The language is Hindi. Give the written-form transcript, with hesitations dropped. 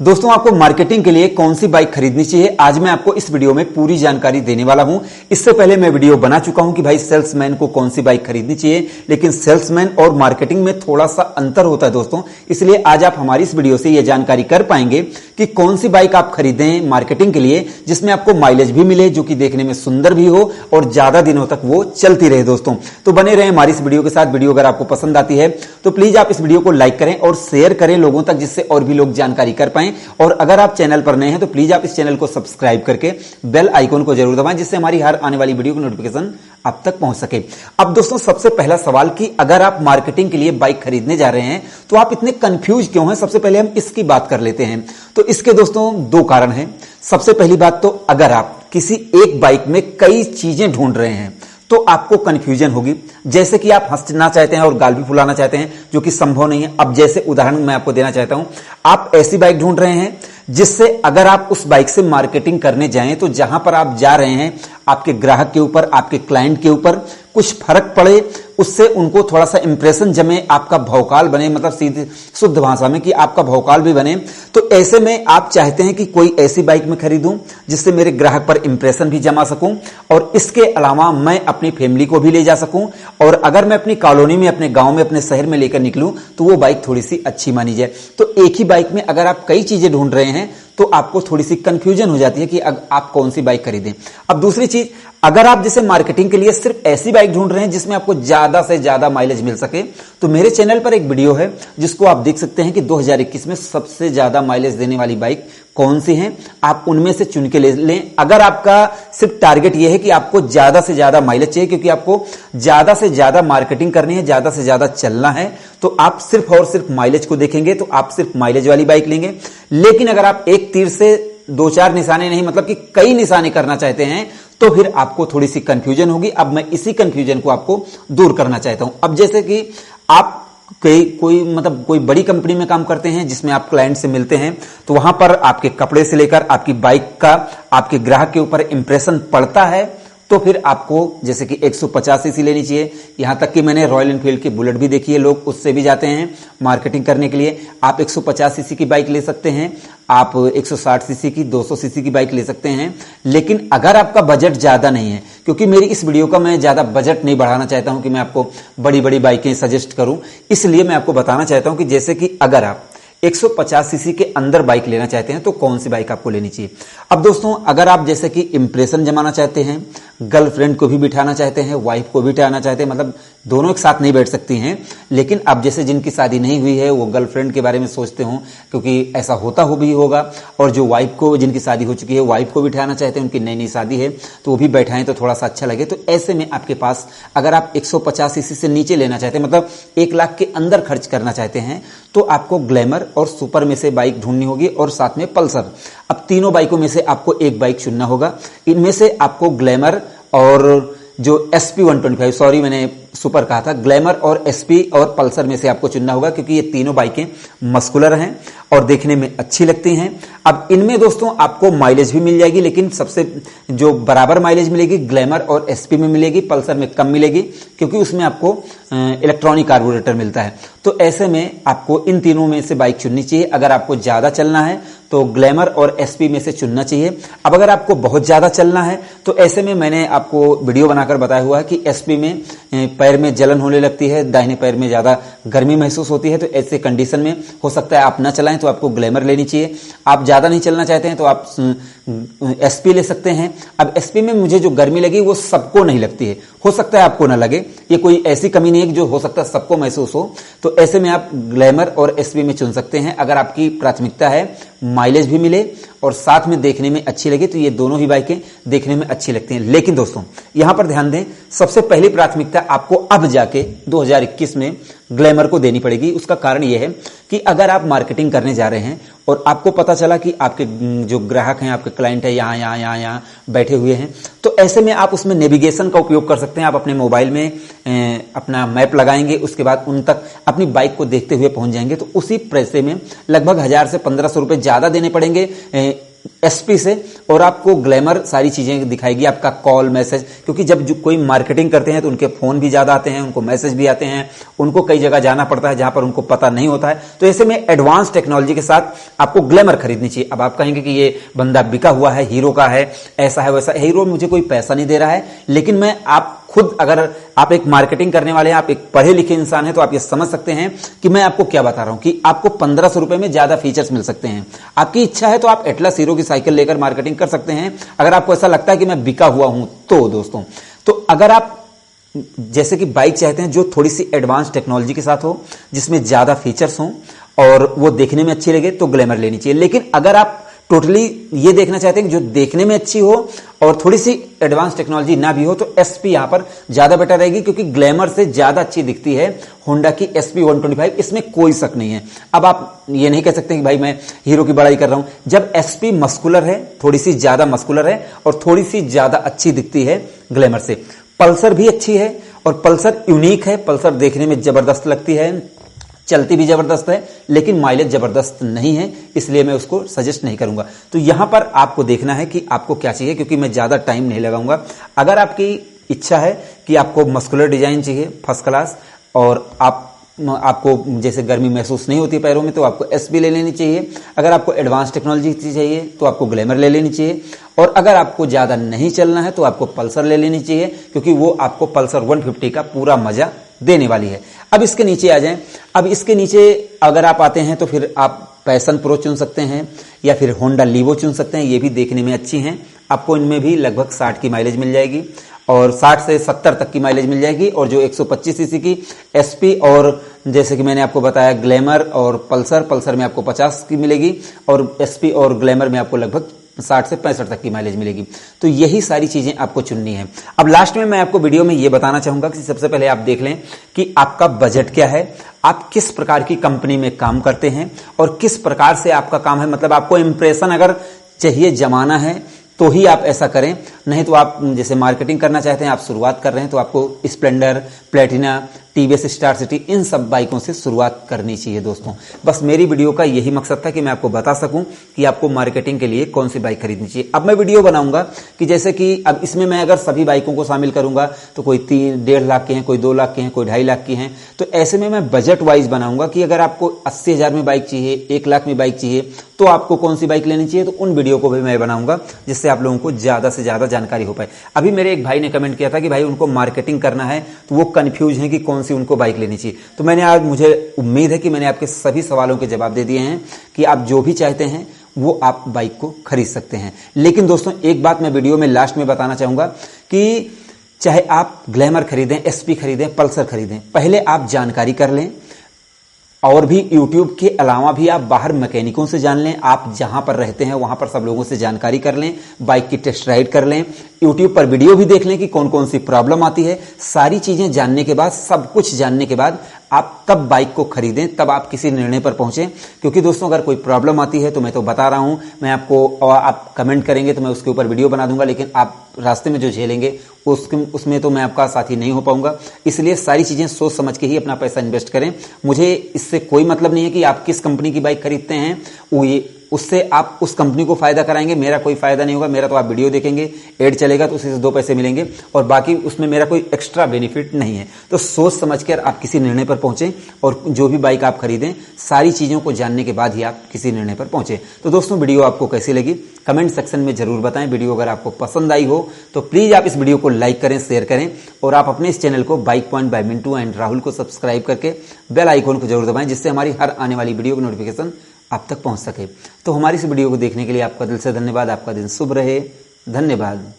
दोस्तों, आपको मार्केटिंग के लिए कौन सी बाइक खरीदनी चाहिए, आज मैं आपको इस वीडियो में पूरी जानकारी देने वाला हूं। इससे पहले मैं वीडियो बना चुका हूं कि भाई सेल्समैन को कौन सी बाइक खरीदनी चाहिए, लेकिन सेल्समैन और मार्केटिंग में थोड़ा सा अंतर होता है दोस्तों। इसलिए आज आप हमारी इस वीडियो से यह जानकारी कर पाएंगे कि कौन सी बाइक आप खरीदें मार्केटिंग के लिए, जिसमें आपको माइलेज भी मिले, जो कि देखने में सुंदर भी हो और ज्यादा दिनों तक वो चलती रहे। दोस्तों, तो बने रहे हमारी इस वीडियो के साथ। वीडियो अगर आपको पसंद आती है तो प्लीज आप इस वीडियो को लाइक करें और शेयर करें लोगों तक, जिससे और भी लोग जानकारी कर पाएं। और अगर आप चैनल पर नए हैं तो प्लीज आप इस चैनल को सब्सक्राइब करके बेल आइकन को जरूर दबाएं, जिससे हमारी हर आने वाली वीडियो की नोटिफिकेशन आप तक पहुंच सके। अब दोस्तों, सबसे पहला सवाल कि अगर आप मार्केटिंग के लिए बाइक खरीदने जा रहे हैं तो आप इतने कंफ्यूज क्यों हैं, सबसे पहले हम इसकी बात कर लेते हैं। तो इसके दोस्तों दो कारण हैं। सबसे पहली बात तो अगर आप किसी एक बाइक में कई चीजें ढूंढ रहे हैं तो आपको कंफ्यूजन होगी। जैसे कि आप हंसना चाहते हैं और गाल भी फुलाना चाहते हैं, जो कि संभव नहीं है। अब जैसे उदाहरण मैं आपको देना चाहता हूं, आप ऐसी बाइक ढूंढ रहे हैं जिससे अगर आप उस बाइक से मार्केटिंग करने जाएं तो जहां पर आप जा रहे हैं आपके ग्राहक के ऊपर, आपके क्लाइंट के ऊपर कुछ फर्क पड़े, उससे उनको थोड़ा सा इंप्रेशन जमे, आपका भौकाल बने, मतलब सीधी शुद्ध भाषा में कि आपका भौकाल भी बने। तो ऐसे में आप चाहते हैं कि कोई ऐसी बाइक में खरीदूं जिससे मेरे ग्राहक पर इंप्रेशन भी जमा सकूं और इसके अलावा मैं अपनी फैमिली को भी ले जा सकूं, और अगर मैं अपनी कॉलोनी में, अपने गांव में, अपने शहर में लेकर निकलूं तो वो बाइक थोड़ी सी अच्छी मानी जाए। तो एक ही बाइक में अगर आप कई चीजें ढूंढ रहे हैं तो आपको थोड़ी सी कंफ्यूजन हो जाती है कि आप कौन सी बाइक खरीदें। अब दूसरी चीज, अगर आप जैसे मार्केटिंग के लिए सिर्फ ऐसी बाइक ढूंढ रहे हैं जिसमें आपको ज्यादा से ज्यादा माइलेज मिल सके, तो मेरे चैनल पर एक वीडियो है जिसको आप देख सकते हैं कि 2021 में सबसे ज्यादा माइलेज देने वाली बाइक कौन सी है, आप उनमें से चुन के ले लें। अगर आपका सिर्फ टारगेट यह है कि आपको ज्यादा से ज्यादा माइलेज चाहिए, क्योंकि आपको ज्यादा से ज्यादा मार्केटिंग करनी है, ज्यादा से ज्यादा चलना है, तो आप सिर्फ और सिर्फ माइलेज को देखेंगे तो आप सिर्फ माइलेज वाली बाइक लेंगे। लेकिन अगर आप एक तीर से दो चार निशाने नहीं, मतलब कि कई निशाने करना चाहते हैं, तो फिर आपको थोड़ी सी कंफ्यूजन होगी। अब मैं इसी कंफ्यूजन को आपको दूर करना चाहता हूं। अब जैसे कि आप कोई बड़ी कंपनी में काम करते हैं जिसमें आप क्लाइंट से मिलते हैं, तो वहां पर आपके कपड़े से लेकर आपकी बाइक का आपके ग्राहक के ऊपर इंप्रेशन पड़ता है, तो फिर आपको जैसे कि 150 सीसी लेनी चाहिए। यहां तक कि मैंने रॉयल एनफील्ड की बुलेट भी देखी है, लोग उससे भी जाते हैं मार्केटिंग करने के लिए। आप 150 सीसी की बाइक ले सकते हैं, आप 160 सीसी की, 200 सीसी की बाइक ले सकते हैं। लेकिन अगर आपका बजट ज्यादा नहीं है, क्योंकि मेरी इस वीडियो का मैं ज्यादा बजट नहीं बढ़ाना चाहता हूं कि मैं आपको बड़ी बड़ी बाइकें सजेस्ट करूं, इसलिए मैं आपको बताना चाहता हूं कि जैसे कि अगर आप 150 सीसी के अंदर बाइक लेना चाहते हैं तो कौन सी बाइक आपको लेनी चाहिए। अब दोस्तों, अगर आप जैसे कि इंप्रेशन जमाना चाहते हैं, गर्लफ्रेंड को भी बिठाना चाहते हैं, वाइफ को भी बिठाना चाहते हैं, मतलब दोनों एक साथ नहीं बैठ सकती हैं, लेकिन अब जैसे जिनकी शादी नहीं हुई है वो गर्लफ्रेंड के बारे में सोचते हो, क्योंकि ऐसा होता हो भी होगा, और जो वाइफ को, जिनकी शादी हो चुकी है, वाइफ को बिठाना चाहते हैं, उनकी नई नई शादी है, तो वो भी बैठाएं तो थोड़ा सा अच्छा लगे। तो ऐसे में आपके पास अगर आप 150 सीसी से नीचे लेना चाहते हैं, मतलब 1 लाख के अंदर खर्च करना चाहते हैं, तो आपको ग्लैमर और सुपर में से बाइक ढूंढनी होगी और साथ में पल्सर। अब तीनों बाइकों में से आपको एक बाइक चुनना होगा। इनमें से आपको ग्लैमर और जो SP 125, सॉरी मैंने सुपर कहा था, ग्लैमर और SP और पल्सर में से आपको चुनना होगा, क्योंकि ये तीनों बाइकें मस्कुलर हैं और देखने में अच्छी लगती हैं। अब इनमें दोस्तों आपको माइलेज भी मिल जाएगी, लेकिन सबसे जो बराबर माइलेज मिलेगी ग्लैमर और SP में मिलेगी, पल्सर में कम मिलेगी, क्योंकि उसमें आपको इलेक्ट्रॉनिक कार्बोरेटर मिलता है। तो ऐसे में आपको इन तीनों में से बाइक चुननी चाहिए। अगर आपको ज्यादा चलना है तो ग्लैमर और SP में से चुनना चाहिए। अब अगर आपको बहुत ज्यादा चलना है तो ऐसे में मैंने आपको वीडियो बनाकर बताया हुआ है कि SP में पैर में जलन होने लगती है, दाहिने पैर में ज्यादा गर्मी महसूस होती है, तो ऐसे कंडीशन में हो सकता है आप ना चलाएं, तो आपको ग्लैमर लेनी चाहिए। आप ज्यादा नहीं चलना चाहते हैं तो आप SP ले सकते हैं। अब SP में मुझे जो गर्मी लगी वो सबको नहीं लगती है, हो सकता है आपको ना लगे, ये कोई ऐसी कमी नहीं है जो हो सकता है सबको महसूस हो। तो ऐसे में आप ग्लैमर और SP में चुन सकते हैं। अगर आपकी प्राथमिकता है माइलेज भी मिले और साथ में देखने में अच्छी लगे, तो ये दोनों ही बाइकें देखने में अच्छी लगती हैं। लेकिन दोस्तों यहां पर ध्यान दें, सबसे पहली प्राथमिकता आपको अब जाके 2021 में ग्लैमर को देनी पड़ेगी। उसका कारण यह है कि अगर आप मार्केटिंग करने जा रहे हैं और आपको पता चला कि आपके जो ग्राहक हैं, आपके क्लाइंट है यहाँ बैठे हुए हैं, तो ऐसे में आप उसमें नेविगेशन का उपयोग कर सकते हैं। आप अपने मोबाइल में अपना मैप लगाएंगे, उसके बाद उन तक अपनी बाइक को देखते हुए पहुंच जाएंगे। तो उसी पैसे में लगभग 1000 से 1500 रुपए ज्यादा देने पड़ेंगे एसपी से, और आपको ग्लैमर सारी चीजें दिखाएगी, आपका कॉल मैसेज, क्योंकि जब जो कोई मार्केटिंग करते हैं तो उनके फोन भी ज्यादा आते हैं, उनको मैसेज भी आते हैं, उनको कई जगह जाना पड़ता है जहां पर उनको पता नहीं होता है। तो ऐसे में एडवांस टेक्नोलॉजी के साथ आपको ग्लैमर खरीदनी चाहिए। अब आप कहेंगे कि ये बंदा बिका हुआ है, हीरो का है, ऐसा है वैसा। हीरो मुझे कोई पैसा नहीं दे रहा है, लेकिन मैं आप खुद, अगर आप एक मार्केटिंग करने वाले हैं, आप एक पढ़े लिखे इंसान हैं, तो आप ये समझ सकते हैं कि मैं आपको क्या बता रहा हूं कि आपको 1500 रुपए में ज्यादा फीचर्स मिल सकते हैं। आपकी इच्छा है तो आप एटलस हीरो की साइकिल लेकर मार्केटिंग कर सकते हैं, अगर आपको ऐसा लगता है कि मैं बिका हुआ हूं तो दोस्तों। तो अगर आप जैसे कि बाइक चाहते हैं जो थोड़ी सी एडवांस टेक्नोलॉजी के साथ हो, जिसमें ज्यादा फीचर्स हों और वो देखने में अच्छी लगे, तो ग्लैमर लेनी चाहिए। लेकिन अगर आप टोटली ये देखना चाहते हैं कि जो देखने में अच्छी हो और थोड़ी सी एडवांस टेक्नोलॉजी ना भी हो, तो एसपी यहां पर ज्यादा बेटर रहेगी, क्योंकि ग्लैमर से ज्यादा अच्छी दिखती है होंडा की एसपी 125, इसमें कोई शक नहीं है। अब आप ये नहीं कह सकते कि भाई मैं हीरो की बड़ाई कर रहा हूं, जब एसपी मस्कुलर है, थोड़ी सी ज्यादा मस्कुलर है और थोड़ी सी ज्यादा अच्छी दिखती है ग्लैमर से। पल्सर भी अच्छी है और पल्सर यूनिक है, पल्सर देखने में जबरदस्त लगती है, चलती भी जबरदस्त है, लेकिन माइलेज जबरदस्त नहीं है, इसलिए मैं उसको सजेस्ट नहीं करूंगा। तो यहां पर आपको देखना है कि आपको क्या चाहिए, क्योंकि मैं ज्यादा टाइम नहीं लगाऊंगा। अगर आपकी इच्छा है कि आपको मस्कुलर डिजाइन चाहिए फर्स्ट क्लास, और आपको जैसे गर्मी महसूस नहीं होती पैरों में, तो आपको एसपी ले लेनी चाहिए। अगर आपको एडवांस टेक्नोलॉजी चाहिए तो आपको ग्लैमर ले लेनी चाहिए, और अगर आपको ज्यादा नहीं चलना है तो आपको पल्सर ले लेनी चाहिए, क्योंकि वो आपको पल्सर 150 का पूरा मजा देने वाली है। अब इसके नीचे आ जाएं। अब इसके नीचे अगर आप आते हैं तो फिर आप पैशन प्रो चुन सकते हैं, या फिर होंडा लीवो चुन सकते हैं। ये भी देखने में अच्छी हैं, आपको इनमें भी लगभग 60 की माइलेज मिल जाएगी, और 60 से 70 तक की माइलेज मिल जाएगी। और जो 125 सीसी की एसपी, और जैसे कि मैंने आपको बताया ग्लैमर और पल्सर में आपको 50 की मिलेगी, और एसपी और ग्लैमर में आपको लगभग 60 से 65 तक की माइलेज मिलेगी। तो यही सारी चीजें आपको चुननी है। अब लास्ट में मैं आपको वीडियो में यह बताना चाहूंगा कि सबसे पहले आप देख लें कि आपका बजट क्या है, आप किस प्रकार की कंपनी में काम करते हैं, और किस प्रकार से आपका काम है। मतलब आपको इंप्रेशन अगर चाहिए, जमाना है, तो ही आप ऐसा करें, नहीं तो आप जैसे मार्केटिंग करना चाहते हैं, आप शुरुआत कर रहे हैं, तो आपको Splendor, Platina, TVS star city, इन सब बाइकों से शुरुआत करनी चाहिए दोस्तों। बस मेरी वीडियो का यही मकसद था कि मैं आपको बता सकूं कि आपको मार्केटिंग के लिए कौन सी बाइक खरीदनी चाहिए। अब मैं वीडियो बनाऊंगा कि जैसे कि अब इसमें मैं अगर सभी बाइकों को शामिल करूंगा तो कोई 3-1.5 लाख के हैं, कोई 2 लाख के हैं, कोई 2.5 लाख की हैं। तो ऐसे में मैं बजट वाइज बनाऊंगा कि अगर आपको 80,000 में बाइक चाहिए, 1 लाख में बाइक चाहिए, तो आपको कौन सी बाइक लेनी चाहिए। तो उन वीडियो को भी मैं बनाऊंगा जिससे आप लोगों को ज्यादा से ज्यादा जानकारी हो पाए। अभी मेरे एक भाई ने कमेंट किया था कि भाई उनको मार्केटिंग करना है, तो वो कंफ्यूज है कि कौन सी उनको बाइक लेनी चाहिए। तो मैंने आज, मुझे उम्मीद है कि मैंने आपके सभी सवालों के जवाब दे दिए हैं कि आप जो भी चाहते हैं वो आप बाइक को खरीद सकते हैं। लेकिन दोस्तों एक बात मैं वीडियो में लास्ट में बताना चाहूंगा कि चाहे आप ग्लैमर खरीदें, एसपी खरीदें, पल्सर खरीदें, पहले आप जानकारी कर लें, और भी YouTube के अलावा भी आप बाहर मैकेनिकों से जान लें, आप जहां पर रहते हैं वहां पर सब लोगों से जानकारी कर लें, बाइक की टेस्ट राइड कर लें, YouTube पर वीडियो भी देख लें कि कौन कौन सी प्रॉब्लम आती है। सारी चीजें जानने के बाद, सब कुछ जानने के बाद आप तब बाइक को खरीदें, तब आप किसी निर्णय पर पहुंचे। क्योंकि दोस्तों अगर कोई प्रॉब्लम आती है तो मैं तो बता रहा हूं, मैं आपको, और आप कमेंट करेंगे तो मैं उसके ऊपर वीडियो बना दूंगा, लेकिन आप रास्ते में जो झेलेंगे उसमें तो मैं आपका साथी नहीं हो पाऊंगा। इसलिए सारी चीजें सोच समझ के ही अपना पैसा इन्वेस्ट करें। मुझे इससे कोई मतलब नहीं है कि आप किस कंपनी की बाइक खरीदते हैं, उससे आप उस कंपनी को फायदा कराएंगे, मेरा कोई फायदा नहीं होगा। मेरा तो आप वीडियो देखेंगे, एड चलेगा तो उसी से 2 पैसे मिलेंगे, और बाकी उसमें मेरा कोई एक्स्ट्रा बेनिफिट नहीं है। तो सोच समझ कर आप किसी निर्णय पर पहुंचे, और जो भी बाइक आप खरीदें सारी चीजों को जानने के बाद ही आप किसी निर्णय पर पहुंचे। तो दोस्तों वीडियो आपको कैसी लगी कमेंट सेक्शन में जरूर बताएं। वीडियो अगर आपको पसंद आई हो तो प्लीज आप इस वीडियो को लाइक करें, शेयर करें, और आप अपने इस चैनल को bike point by Mintu and Rahul को सब्सक्राइब करके बेल आइकॉन को जरूर दबाएं, जिससे हमारी हर आने वाली वीडियो की नोटिफिकेशन आप तक पहुंच सके। तो हमारी इस वीडियो को देखने के लिए आपका दिल से धन्यवाद। आपका दिन शुभ रहे। धन्यवाद।